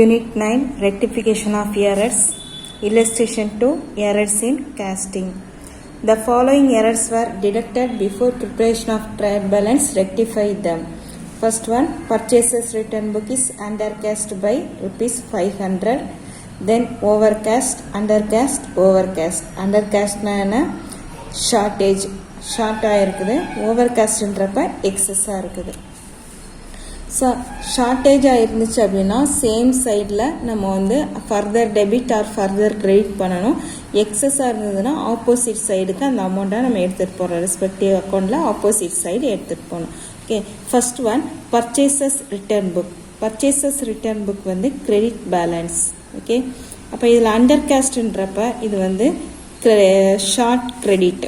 Unit 9 Rectification of Errors. Illustration 2 Errors in Casting. The following errors were detected before preparation of trial balance. Rectify them. First one, purchases return book is undercast by rupees 500. Then overcast, undercast, overcast. Undercast na shortage, short ஆயிருக்குது. overcastன்றப்ப excess இருக்குது. So ஷார்ட்டேஜாக இருந்துச்சு அப்படின்னா same சைடில் நம்ம வந்து further debit R further credit பண்ணணும். எக்ஸஸாக இருந்ததுன்னா ஆப்போசிட் சைடுக்கு அந்த அமௌண்ட்டை நம்ம எடுத்துகிட்டு போகிறோம். ரெஸ்பெக்டிவ் அக்கௌண்ட்டில் ஆப்போசிட் சைடு எடுத்துகிட்டு போகணும். Okay, first one purchases return book. Purchases return book வந்து கிரெடிட் பேலன்ஸ். ஓகே, அப்போ இதில் அண்டர் கேஸ்ட்ன்றப்ப இது வந்து ஷார்ட் கிரெடிட்.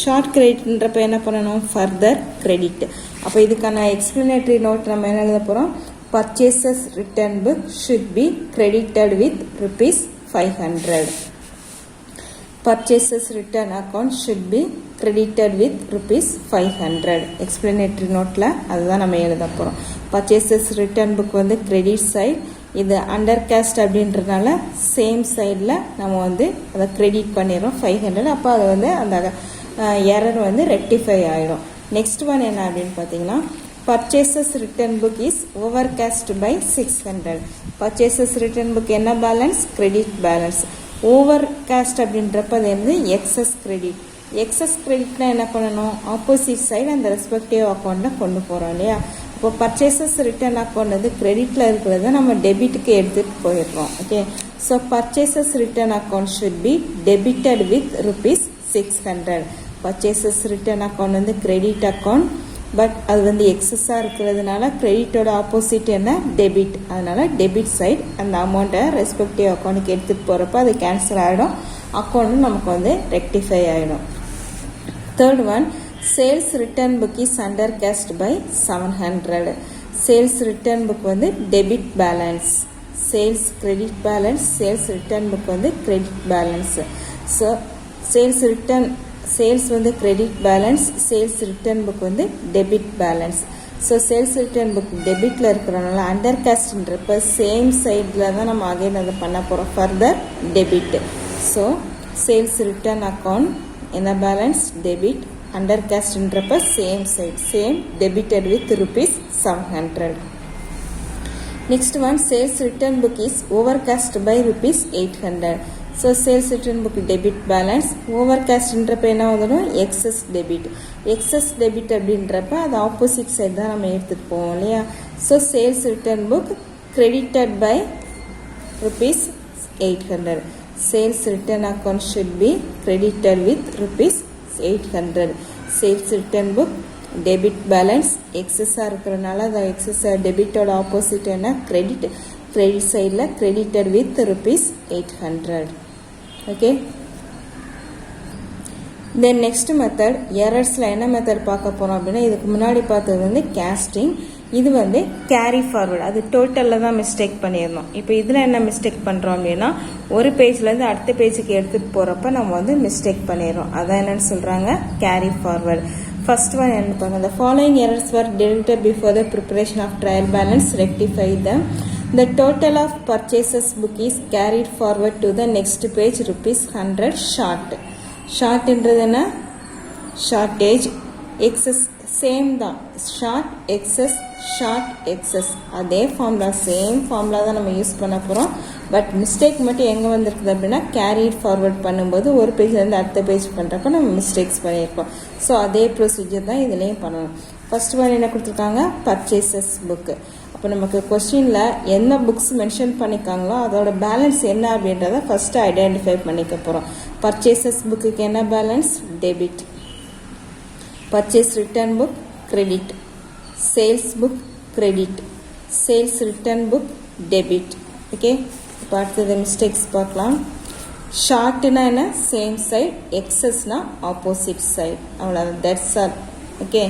ஷார்ட் கிரெடிட்ன்றப்ப என்ன பண்ணணும்? Further credit. அப்போ இதுக்கான எக்ஸ்பிளனேட்டரி நோட் நம்ம என்ன எழுத போகிறோம்? Purchases return book should be credited with rupees 500. Purchases return account should be credited with rupees 500. Explanatory நோட்டில் அதுதான் நம்ம எழுத போகிறோம். பர்ச்சேசஸ் ரிட்டர்ன் புக் வந்து கிரெடிட் சைடு, இது அண்டர் கேஸ்ட் அப்படின்றதுனால சேம் சைடில் நம்ம வந்து அதை கிரெடிட் பண்ணிடுறோம் 500. அப்போ அது வந்து அந்த எரர் வந்து ரெக்டிஃபை ஆகிடும். நெக்ஸ்ட் ஒன் என்ன அப்படின்னு பார்த்தீங்கன்னா, purchases return book is overcast by 600. Purchases return book என்ன balance? Credit balance. Overcast அப்படின்றப்ப அது வந்து எக்ஸஸ் கிரெடிட். எக்ஸஸ் கிரெடிட்னா என்ன பண்ணணும்? ஆப்போசிட் சைடு அந்த ரெஸ்பெக்டிவ் அக்கௌண்ட்டில் கொண்டு போகிறோம் இல்லையா? இப்போ பர்ச்சேசஸ் ரிட்டர்ன் அக்கௌண்ட் வந்து கிரெடிட்டில் இருக்கிறத நம்ம டெபிட்டுக்கு எடுத்துகிட்டு போயிடுறோம். Okay, so purchases return account should be debited with rupees 600. Purchases return account வந்து கிரெடிட் அக்கௌண்ட், பட் அது வந்து எக்ஸஸாக இருக்கிறதுனால கிரெடிட்டோட ஆப்போசிட் என்ன? டெபிட். அதனால டெபிட் சைடு அந்த அமௌண்ட்டை ரெஸ்பெக்டிவ் அக்கௌண்ட்டுக்கு எடுத்துகிட்டு போகிறப்ப அது கேன்சல் ஆகிடும். அக்கௌண்ட்டும் நமக்கு வந்து ரெக்டிஃபை ஆகிடும். Third one, sales return book is undercast by 700. Sales return book வந்து debit balance. Sales credit balance, sales return book வந்து கிரெடிட் பேலன்ஸ். ஸோ சேல்ஸ் வந்து credit balance, sales return book வந்து debit balance. So sales return book டெபிட்டில் இருக்கிறனால under கேஸ்ட்ன்றப்ப same சைடில் தான் நம்ம அகைன் அதை பண்ண போகிறோம், further debit. So sales return account என்ன பேலன்ஸ்? டெபிட். அண்டர் கேஸ்ட்ன்றப்ப same side, same debited with rupees 700. Next one, sales return book is overcast by rupees 800. So sales return book debit balance. ஓவர்காஸ்ட்ன்றப்ப என்ன வந்துடும்? Excess debit. Excess debit அப்படின்றப்ப அது opposite side தான் நம்ம எடுத்துகிட்டு போவோம் இல்லையா? So sales return book credited by rupees 800. Sales return account should be credited with rupees 800. Sales return book debit balance. எக்ஸஸாக இருக்கிறனால அது எக்ஸஸ் டெபிட்டோட ஆப்போசிட் என்ன? கிரெடிட். கிரெடிட் சைடில் credited with rupees 800. Okay, then next method, எரர்ஸில் என்ன method பார்க்க போகிறோம் அப்படின்னா, இதுக்கு முன்னாடி பார்த்தது வந்து கேஸ்டிங், இது வந்து கேரி ஃபார்வர்டு. அது டோட்டலில் தான் மிஸ்டேக் பண்ணிடணும். இப்போ இதில் என்ன மிஸ்டேக் பண்ணுறோம் அப்படின்னா, ஒரு பேஜ்லேருந்து அடுத்த பேஜுக்கு எடுத்துகிட்டு போகிறப்ப நம்ம வந்து மிஸ்டேக் பண்ணிடுறோம். அதான் என்னன்னு சொல்கிறாங்க? Carry forward. ஃபர்ஸ்ட் ஒன் என்ன பாருங்க, the following errors were detected before the preparation of trial balance. Rectify them. The total of purchases book is carried forward to the next page ₹100 short. Short என்றது என்ன? Shortage. Excess same தான். Short excess, short excess, அதே formula, same formula தான் நம்ம use பண்ண போகிறோம். But mistake மட்டும் எங்கே வந்திருக்குது அப்படின்னா, கேரிட் ஃபார்வர்ட் பண்ணும்போது ஒரு பேஜ்லேருந்து அடுத்த பேஜ் பண்ணுறப்ப நம்ம மிஸ்டேக்ஸ் பண்ணியிருக்கோம். ஸோ அதே ப்ரொசீஜர் தான் இதுலேயும் பண்ணணும். ஃபர்ஸ்ட் ஒன் என்ன கொடுத்துருக்காங்க? Purchases book. அப்போ நமக்கு கொஸ்டினில் என்ன புக்ஸ் மென்ஷன் பண்ணிக்காங்களோ அதோட பேலன்ஸ் என்ன அப்படின்றத ஃபர்ஸ்ட் ஐடென்டிஃபை பண்ணிக்க போகிறோம். பர்ச்சேசஸ் புக்குக்கு என்ன balance? Debit. Purchase return book credit. Sales book credit. Sales return book debit. Okay, இப்போ அடுத்தது மிஸ்டேக்ஸ் பார்க்கலாம். ஷார்ட்னா என்ன? Same side. எக்ஸஸ்னா ஆப்போசிட் சைட். அவ்வளோதான், தட்ஸ் ஆல். ஓகே,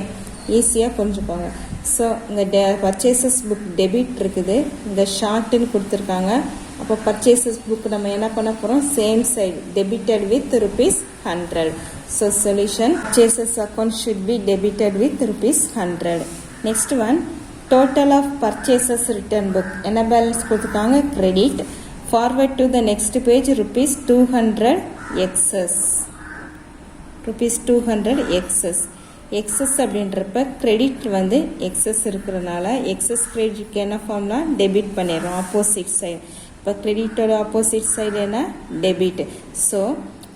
ஈஸியாக புரிஞ்சுப்பாங்க. ஸோ இங்கே பர்ச்சேசஸ் புக் டெபிட் இருக்குது, இங்கே ஷார்ட்டுன்னு கொடுத்துருக்காங்க. அப்போ பர்ச்சேசஸ் புக் நம்ம என்ன பண்ண போகிறோம்? Same side, debited with rupees 100. So solution, purchases account should be debited with rupees 100. Next one, total of purchases return book என்ன பேலன்ஸ் கொடுத்துருக்காங்க credit forward to the next page rupees 200 excess rupees 200 excess அப்படின்றப்ப credit வந்து excess இருக்கிறனால excess கிரெடிட்க்கு என்ன ஃபார்ம்னா debit பண்ணிடுறோம் opposite side. இப்போ கிரெடிட்டோட opposite side என்ன debit. So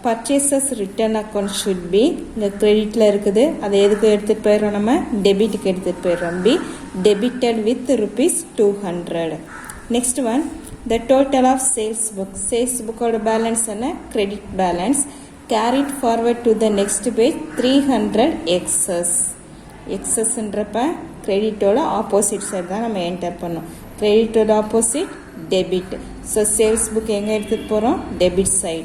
purchases return account should B இந்த கிரெடிட்டில் இருக்குது அதை எதுக்கு எடுத்துகிட்டு போயிடுறோம் நம்ம டெபிட்டுக்கு எடுத்துகிட்டு போயிடுறோம் be debited with rupees 200. Next one the total of sales புக்கோட பேலன்ஸ் என்ன credit balance carried forward to the next page 300 excess ன்றப்ப கிரெடிட்டோட ஆப்போசிட் சைடு தான் நம்ம என்டர் பண்ணோம். கிரெடிட்டோட opposite debit. So sales book எங்கே எடுத்துகிட்டு போகிறோம் debit side.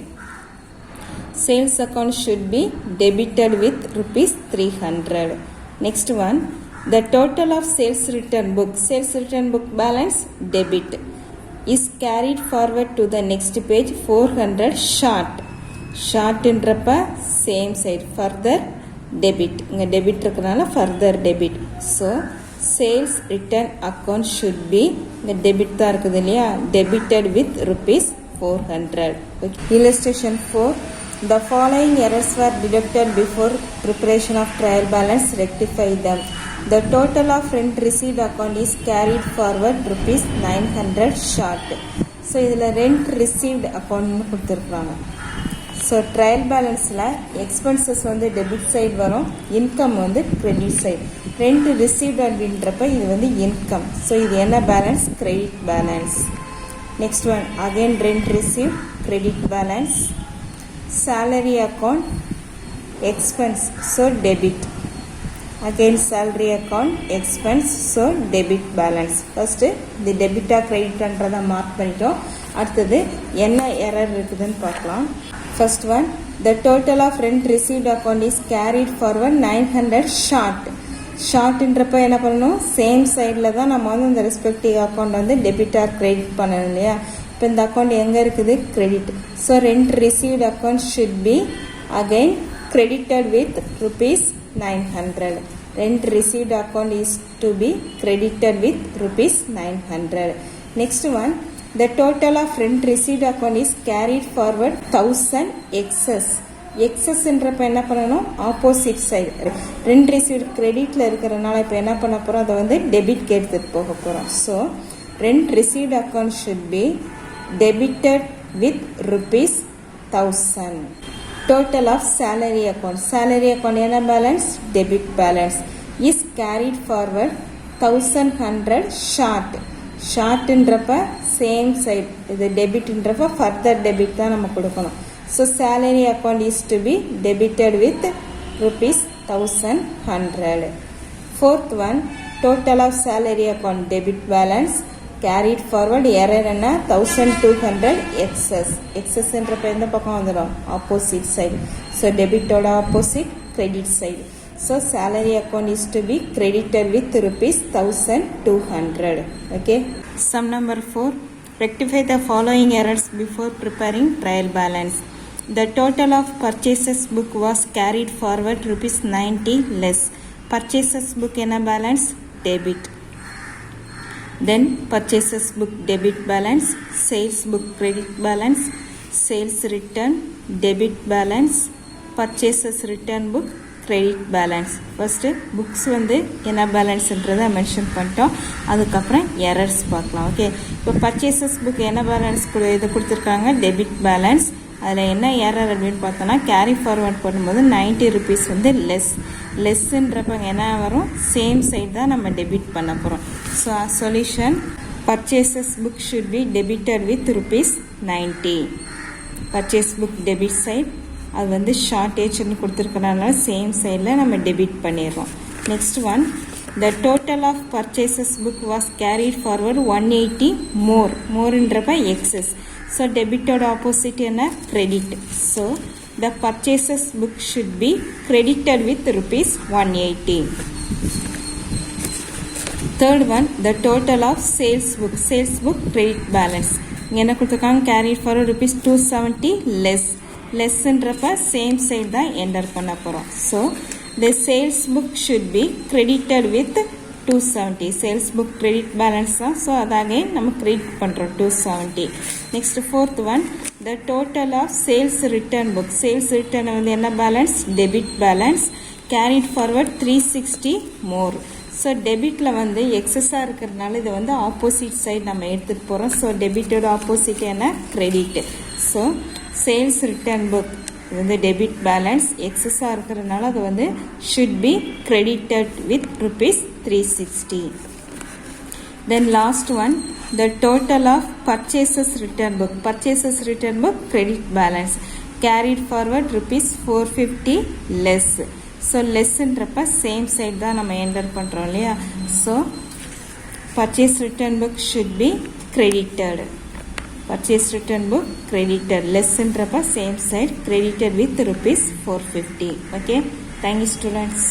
Sales account should be debited with rupees 300. Next one the total of sales return book balance debit is carried forward to the next page 400 ஷார்ட்ன்றப்ப same side further debit. இங்கே debit இருக்கிறனால further debit. So sales return account should be இங்கே debit தான் இருக்குது இல்லையா debited with rupees 400. Illustration 4. The following errors were detected before preparation of trial balance. Rectify them. The total of rent received account is carried forward rupees 900 short. So இதில் rent received account கொடுத்துருக்குறாங்க. So trial பேலன்ஸில் expenses வந்து debit side வரும் income வந்து credit side. Rent received அப்படின்றப்ப இது வந்து income. So இது என்ன balance credit balance. Next one again rent receive credit balance. Salary account expense so debit. Again salary account expense so debit balance. First இது டெபிட்டாக கிரெடிட்ன்றதை mark பண்ணிட்டோம். அடுத்தது என்ன எரர் இருக்குதுன்னு பார்க்கலாம். First one, the total of rent received account is carried forward 900 ஷார்ட்ன்றப்ப என்ன பண்ணணும் same சைடில் தான் நம்ம வந்து இந்த ரெஸ்பெக்டிவ் அக்கௌண்ட் வந்து டெபிட் ஆர் கிரெடிட் பண்ணணும் இல்லையா. இப்போ இந்த அக்கௌண்ட் எங்கே இருக்குது credit. So rent received account should B again credited with rupees 900. Rent received account is to be credited with rupees 900. Next one, the total of rent received account is carried forward 1000 excess என்றப்ப என்ன பண்ணணும் opposite side. Rent received கிரெடிட்ல இருக்கிறனால இப்போ என்ன பண்ண போகிறோம் அதை வந்து டெபிட்க்கு எடுத்துகிட்டு போக போகிறோம். So rent received account should be debited with rupees 1000. Total of salary account என்ன balance debit balance is carried forward 1100 ஷார்ட்ன்றப்ப சேம் சைடு இது டெபிட்ன்றப்ப ஃபர்தர் டெபிட் தான் நம்ம கொடுக்கணும். So salary account is to be debited with rupees 1100. Fourth one, total of salary account debit balance carried forward error என்ன 1200 excess என்றப்ப எந்த பக்கம் வந்துடும் ஆப்போசிட் சைடு. ஸோ டெபிட்டோட opposite credit side. So salary account is to be credited with rupees 1200. Okay. Sum number 4. Rectify the following errors before preparing trial balance. The total of purchases book was carried forward rupees 90 less. Purchases book என்ன balance debit. Then purchases book debit balance, sales book credit balance, sales return debit balance, purchases return book credit balance. First books வந்து என்ன பேலன்ஸ்ன்றதை mention பண்ணிட்டோம். அதுக்கப்புறம் errors பார்க்கலாம். Okay, இப்போ purchases book என்ன balance இது கொடுத்துருக்காங்க டெபிட் பேலன்ஸ். அதில் என்ன எரர் அப்படின்னு பார்த்தோன்னா கேரி ஃபார்வர்ட் பண்ணும்போது 90 rupees வந்து லெஸ்ன்றப்ப என்ன வரும் சேம் சைடு தான் நம்ம டெபிட் பண்ண போகிறோம். So solution purchases book should be debited with rupees 90. Purchase book debit side அது வந்து ஷார்ட்டேஜ்னு கொடுத்துருக்கனால சேம் சைடில் நம்ம டெபிட் பண்ணிடுறோம். Next one the total of purchases book was carried forward 180 மோர்ன்றப்ப எக்ஸஸ். ஸோ டெபிட்டோட ஆப்போசிட் என்ன credit. So the purchases book should be credited with rupees 180. Third one the total of sales book credit balance இங்கே என்ன கொடுத்துருக்காங்க carried forward rupees 270 லெஸ்ன்றப்ப same side தான் enter பண்ண போகிறோம். So the sales book should be credited with 270. Sales book credit balance தான். So அது again நம்ம credit பண்றோம் 270. Next fourth one, the total of sales return book. Sales return வந்து என்ன balance? Debit balance. Carried forward 360 more. So டெபிட்டில் வந்து எக்ஸஸாக இருக்கிறதுனால இது வந்து ஆப்போசிட் சைடு நம்ம எடுத்துகிட்டு போகிறோம். ஸோ டெபிட்டோட ஆப்போசிட் என்ன? Credit. So sales return book இது வந்து டெபிட் பேலன்ஸ் எக்ஸஸாக இருக்கிறதுனால அது வந்து should be credited with ₹360. Then last one, the total of purchases return book. Purchases return book credit balance carried forward ₹450 less. So லெஸ்ன்றப்ப same side தான் நம்ம enter பண்ணுறோம் இல்லையா. So purchase return book should be credited. Purchase return book credited. லெஸ்ன்றப்ப same side credited with ₹450. Okay, thank you students.